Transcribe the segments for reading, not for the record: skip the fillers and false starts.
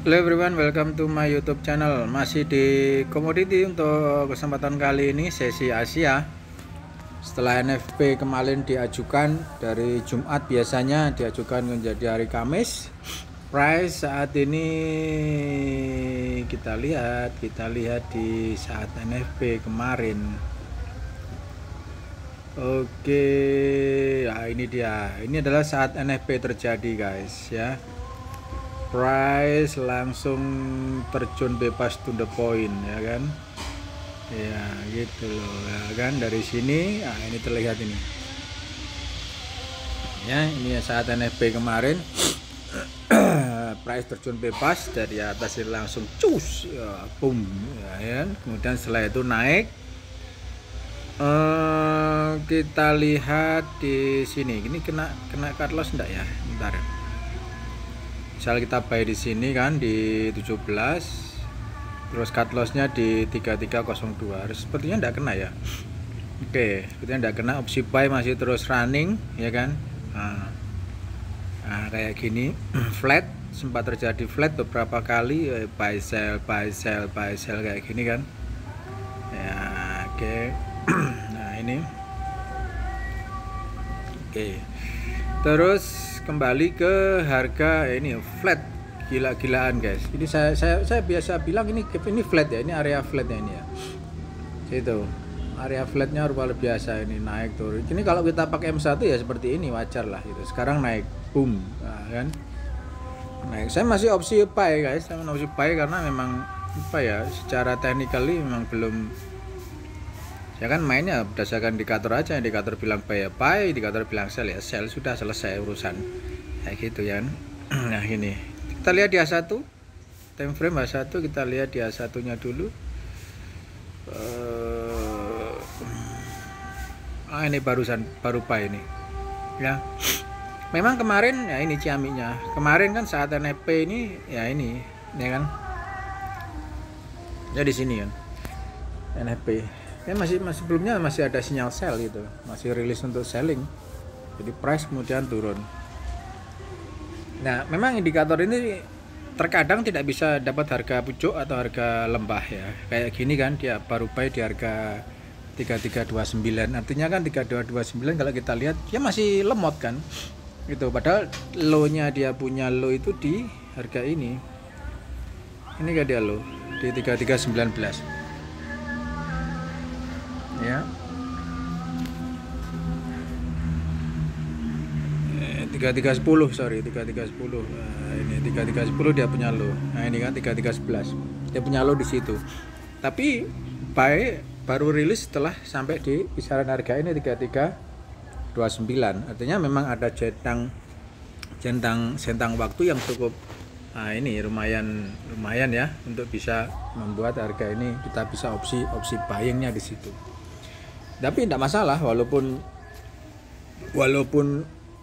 Hello everyone, welcome to my YouTube channel. Masih di komoditi untuk kesempatan kali ini sesi Asia. Setelah NFP kemarin diajukan dari Jumat, biasanya diajukan menjadi hari Kamis. Price saat ini kita lihat di saat NFP kemarin. Oke, ya ini dia. Ini adalah saat NFP terjadi, guys, ya. Price langsung terjun bebas to the point, ya kan, ya gitu loh, ya kan. Dari sini, nah ini terlihat ini ya, ini saat NFP kemarin. Price terjun bebas dari atas ini langsung cus, ya, boom, ya kan. Kemudian setelah itu naik. Kita lihat di sini, ini kena cut loss enggak ya, bentar. Misal kita buy di sini kan di 17, terus cut lossnya di 3302, sepertinya tidak kena ya. Oke, sepertinya tidak kena. Opsi buy masih terus running, ya kan. Nah kayak gini. Flat, sempat terjadi flat beberapa kali, buy sell kayak gini kan ya. Oke. Nah ini oke, terus kembali ke harga ini flat, gila-gilaan guys. Ini saya biasa bilang ini flat ya, ini area flatnya ini ya. Itu area flatnya luar biasa, ini naik turun. Ini kalau kita pakai M1 ya seperti ini, wajar lah gitu. Sekarang naik boom, nah, kan naik. Saya masih opsi buy guys, saya opsi buy karena memang apa ya, secara technically memang belum. Ya kan mainnya berdasarkan indikator aja, indikator bilang buy ya buy, indikator bilang sell ya sell, sudah selesai urusan kayak gitu ya. Nah ini kita lihat di A1 time frame A1, kita lihat di A1 nya dulu. Ini baru buy ini ya. Memang kemarin ya ini ciaminya kemarin kan saat NFP ini ya, ini ya kan ya, di sini kan NFP ya, masih sebelumnya masih ada sinyal sell gitu, masih rilis untuk selling, jadi price kemudian turun. Nah memang indikator ini terkadang tidak bisa dapat harga pucuk atau harga lembah ya, kayak gini kan dia baru buy di harga 3329, artinya kan 3229 kalau kita lihat dia masih lemot kan gitu, padahal low nya dia punya low itu di harga ini kan dia low di 3319 ya. 3310, sorry 3310. Ini 3310 dia punya low. Nah ini kan 3311 dia punya low di situ, tapi buy baru rilis setelah sampai di kisaran harga ini 3329, artinya memang ada jentang waktu yang cukup. Nah ini lumayan ya untuk bisa membuat harga ini kita bisa opsi buyingnya di situ. Tapi tidak masalah walaupun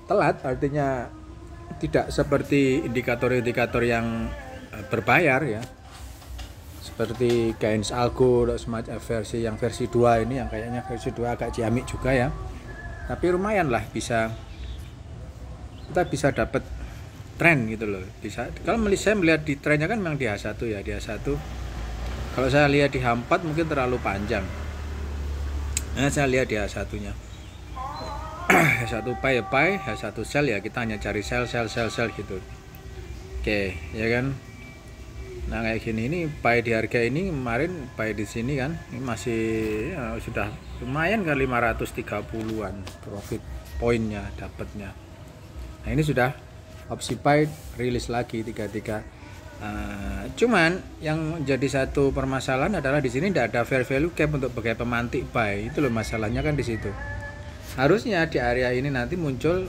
telat, artinya tidak seperti indikator-indikator yang berbayar ya, seperti Gains Algo semacam versi 2 ini, yang kayaknya versi 2 agak ciamik juga ya, tapi lumayan lah, kita bisa dapat tren gitu loh. Bisa, kalau saya melihat di trennya kan memang di H1 ya, di H1 kalau saya lihat di H4 mungkin terlalu panjang. Nah saya lihat di H1 nya H1 buy ya buy, H1 sell ya kita hanya cari sell gitu. Oke ya kan. Nah kayak gini, ini buy di harga ini kemarin buy di sini kan, ini masih ya, sudah lumayan kan 530-an profit poinnya dapatnya. Nah ini sudah opsi buy rilis lagi 33. Cuman yang jadi satu permasalahan adalah di sini tidak ada fair value gap untuk sebagai pemantik buy, itu loh masalahnya kan di situ. Harusnya di area ini nanti muncul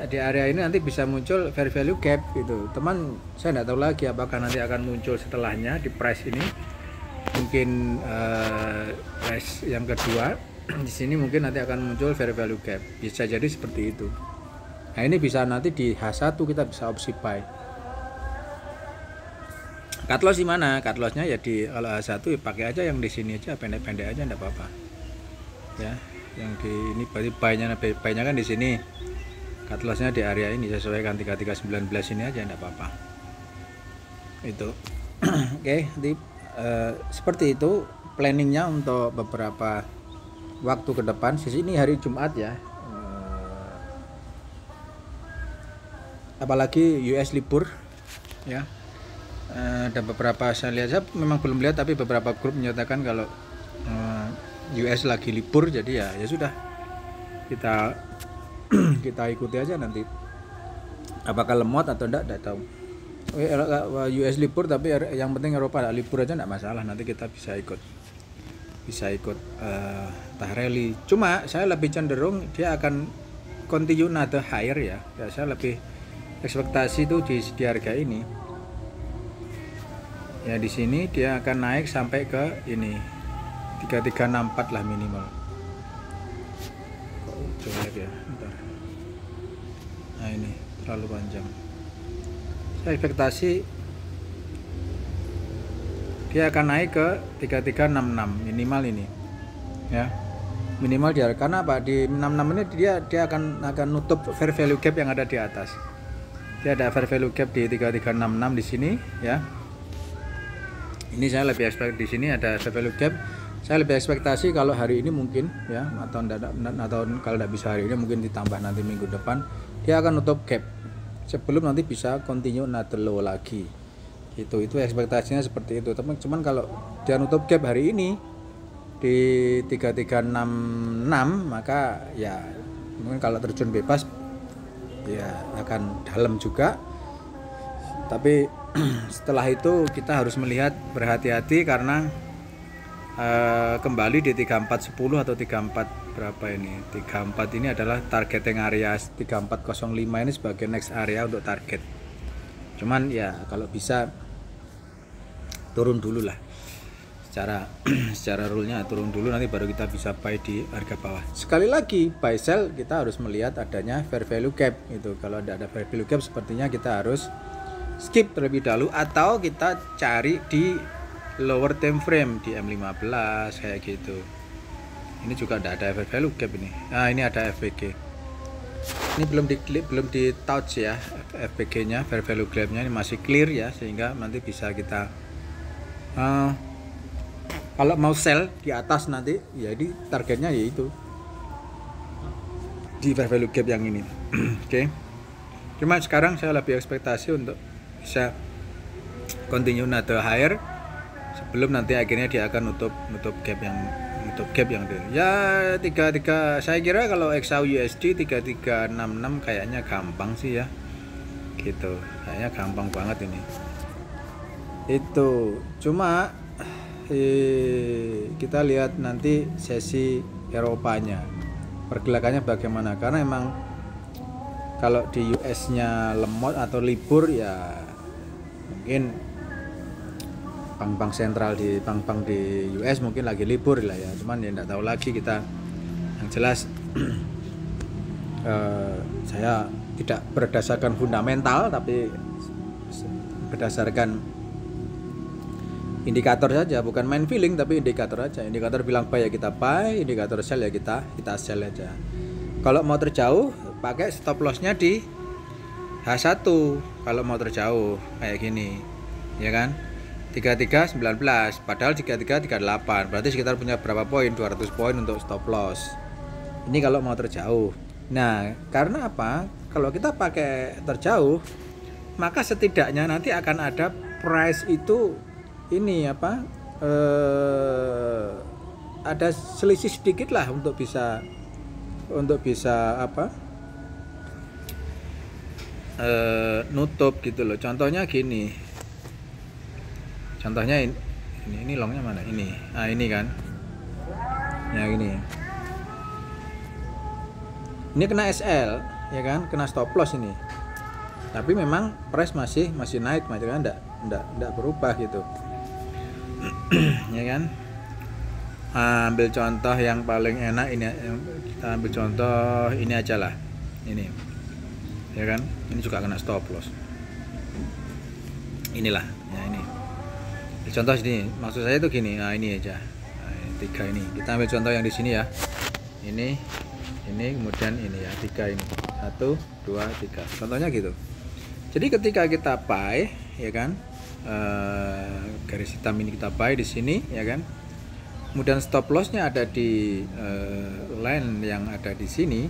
di area ini nanti bisa muncul fair value gap gitu teman. Saya tidak tahu lagi apakah nanti akan muncul setelahnya di price ini, mungkin price yang kedua di sini mungkin nanti akan muncul fair value gap, bisa jadi seperti itu. Nah ini bisa nanti di H1 kita bisa opsi buy. Cut loss di mana? Cut lossnya ya di, kalau H1 ya pakai aja yang di sini aja, pendek-pendek aja enggak apa-apa ya. Yang di ini berarti buy-nya kan di sini. cut lossnya di area ini, sesuaikan 3319 ini aja, enggak apa-apa itu. Oke, nanti seperti itu planningnya untuk beberapa waktu ke depan. Sisi ini hari Jumat ya, apalagi US libur ya. Ada beberapa, saya lihat, saya memang belum lihat, tapi beberapa grup menyatakan kalau US lagi libur, jadi ya sudah, kita kita ikuti aja nanti apakah lemot atau enggak tahu. US libur, tapi yang penting Eropa libur aja enggak masalah, nanti kita bisa ikut tah rally. Cuma saya lebih cenderung dia akan continue another higher ya, saya lebih ekspektasi itu di harga ini ya, di sini dia akan naik sampai ke ini 3364 lah minimal. Coba lihat ya, bentar. Nah ini terlalu panjang. Saya ekspektasi dia akan naik ke 3366 minimal ini ya, minimal dia. Karena apa, di 66 ini dia akan nutup fair value gap yang ada di atas. Dia ada fair value gap di 3366 di sini ya. Ini saya lebih ekspektasi, di sini ada fair value gap. Saya lebih ekspektasi kalau hari ini mungkin ya, atau kalau tidak bisa hari ini mungkin ditambah nanti minggu depan, dia akan nutup gap sebelum nanti bisa continue another low lagi. Itu ekspektasinya seperti itu. Cuman kalau dia nutup gap hari ini di 3366, maka ya mungkin kalau terjun bebas ya akan dalam juga. Tapi setelah itu kita harus melihat, berhati-hati, karena kembali di 3410 atau 34 berapa ini, 34 ini adalah targeting area, 3405 ini sebagai next area untuk target. Cuman ya kalau bisa turun dulu lah, secara rule-nya turun dulu, nanti baru kita bisa buy di harga bawah. Sekali lagi, buy sell kita harus melihat adanya fair value gap itu. Kalau tidak ada fair value gap, sepertinya kita harus skip terlebih dahulu, atau kita cari di lower time frame di M15 kayak gitu. Ini juga tidak ada fair value gap ini. Nah ini ada FVG, ini belum di touch ya, FVG nya, fair value gap nya ini masih clear ya, sehingga nanti bisa kita kalau mau sell di atas nanti ya, di targetnya yaitu di fair value gap yang ini. Oke. Cuma sekarang saya lebih ekspektasi untuk bisa continue another higher sebelum nanti akhirnya dia akan nutup gap yang ya 33. Saya kira kalau XAU USD 3366 kayaknya gampang sih ya, gitu, kayaknya gampang banget ini. Itu cuma kita lihat nanti sesi Eropanya pergerakannya bagaimana, karena emang kalau di US nya lemot atau libur ya mungkin bank-bank sentral di bank-bank di US mungkin lagi libur lah ya. Cuman ya enggak tahu lagi kita. Yang jelas saya tidak berdasarkan fundamental, tapi berdasarkan indikator saja, bukan main feeling tapi indikator aja. Indikator bilang buy ya kita buy, indikator sell ya kita sell aja. Kalau mau terjauh pakai stop lossnya di H1 kalau mau terjauh kayak gini ya kan, 3319 padahal 3338, berarti sekitar punya berapa poin, 200 poin untuk stop loss. Ini kalau mau terjauh. Nah karena apa, kalau kita pakai terjauh maka setidaknya nanti akan ada price itu ini apa, ada selisih sedikit lah untuk bisa apa, nutup gitu loh. Contohnya gini, contohnya ini longnya mana ini, nah ini kan ya, ini kena SL ya kan, kena stop loss ini, tapi memang price masih naik, macam enggak berubah gitu. Ya kan, ambil contoh yang paling enak ini, kita ambil contoh ini aja lah, ini ya kan, ini juga kena stop loss, inilah ya, ini contoh sini, maksud saya itu gini. Nah ini aja, nah, ini 3 ini kita ambil contoh yang di sini ya, ini kemudian ini ya, 3 ini 1, 2, 3. Contohnya gitu. Jadi ketika kita buy, ya kan, garis hitam ini kita buy di sini, ya kan. Kemudian stop lossnya ada di line yang ada di sini,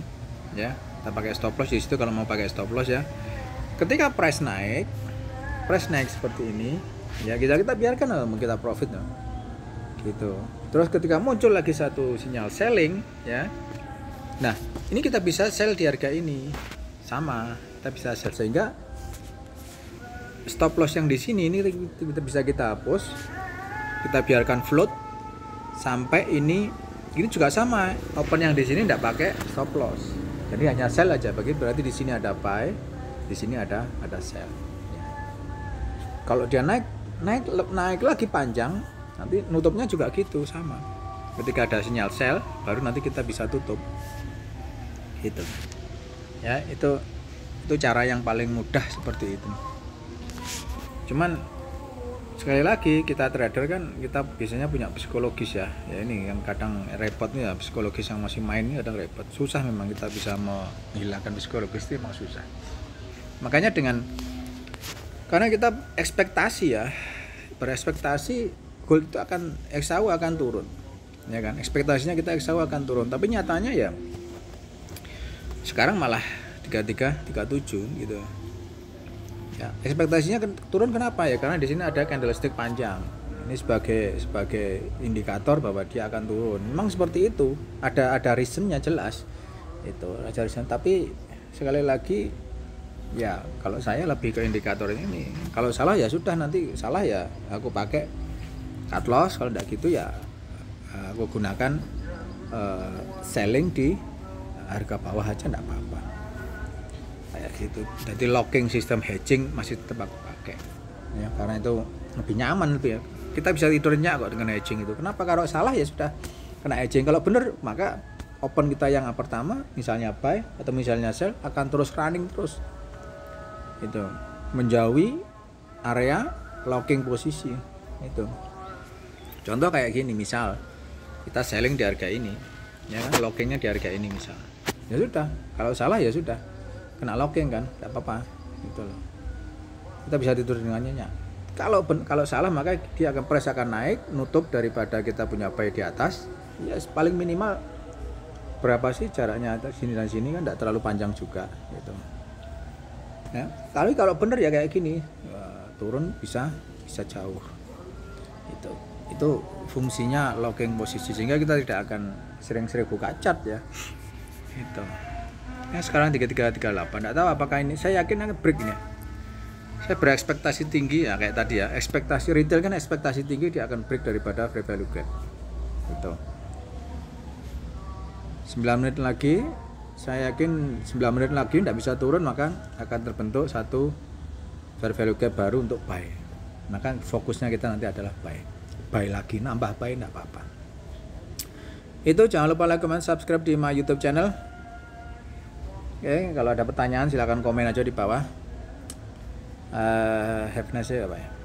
ya. Kita pakai stop loss di situ kalau mau pakai stop loss ya. Ketika price naik seperti ini, ya kita biarkan kita profit no. Gitu. Terus ketika muncul lagi satu sinyal selling, ya. Nah, ini kita bisa sell di harga ini. Sama, kita bisa sell sehingga stop loss yang di sini ini kita bisa kita hapus. Kita biarkan float sampai ini juga sama. Open yang di sini tidak pakai stop loss. Jadi hanya sell aja. Berarti di sini ada buy, di sini ada sell. Ya. Kalau dia naik lagi panjang, nanti nutupnya juga gitu sama. Ketika ada sinyal sell, baru nanti kita bisa tutup. Gitu. Ya, itu cara yang paling mudah seperti itu. Cuman sekali lagi kita trader kan kita biasanya punya psikologis ya. Ya ini yang kadang repot nih ya, psikologis yang masih main ini kadang repot. Susah memang kita bisa menghilangkan psikologis itu memang susah. Makanya karena kita ekspektasi ya, berekspektasi gold itu XAU akan turun. Ya kan? Ekspektasinya kita XAU akan turun, tapi nyatanya ya sekarang malah 33, 37 gitu. Ya, ekspektasinya turun kenapa ya? Karena di sini ada candlestick panjang. Ini sebagai indikator bahwa dia akan turun. Memang seperti itu. Ada reasonnya jelas. Itu ada reason. Tapi sekali lagi ya kalau saya lebih ke indikator ini. Kalau salah ya sudah, nanti salah ya aku pakai cut loss. Kalau tidak gitu ya aku gunakan selling di harga bawah aja enggak apa-apa. Kayak gitu. Jadi locking sistem hedging masih tetap aku pakai. Ya, karena itu lebih nyaman lebih ya. Kita bisa tidurnya kok dengan hedging itu. Kenapa? Kalau salah ya sudah kena hedging. Kalau benar maka open kita yang pertama misalnya buy atau misalnya sell akan terus running terus. Itu menjauhi area locking posisi. Itu. Contoh kayak gini, misal kita selling di harga ini, ya kan, lockingnya di harga ini misal. Ya sudah, kalau salah ya sudah. Kena locking kan, tidak apa-apa gitu loh. Kita bisa tidur dengan nyenyak. Kalau salah maka dia price akan naik, nutup daripada kita punya buy di atas. Ya paling minimal berapa sih jaraknya sini dan sini kan tidak terlalu panjang juga gitu. Ya, tapi kalau benar ya kayak gini, turun bisa jauh. Itu fungsinya locking posisi sehingga kita tidak akan sering-sering buka chart ya. Gitu. Ya, sekarang 3338, enggak tahu apakah ini, saya yakin akan break ini. Saya berekspektasi tinggi ya kayak tadi ya, ekspektasi retail kan ekspektasi tinggi dia akan break daripada fair value gap. Gitu. 9 menit lagi, saya yakin 9 menit lagi tidak bisa turun maka akan terbentuk satu fair value gap baru untuk buy. Maka fokusnya kita nanti adalah buy lagi, nambah buy enggak apa-apa. Itu jangan lupa like, comment, subscribe di my YouTube channel. Oke, kalau ada pertanyaan silakan komen aja di bawah. Have a nice day, bye.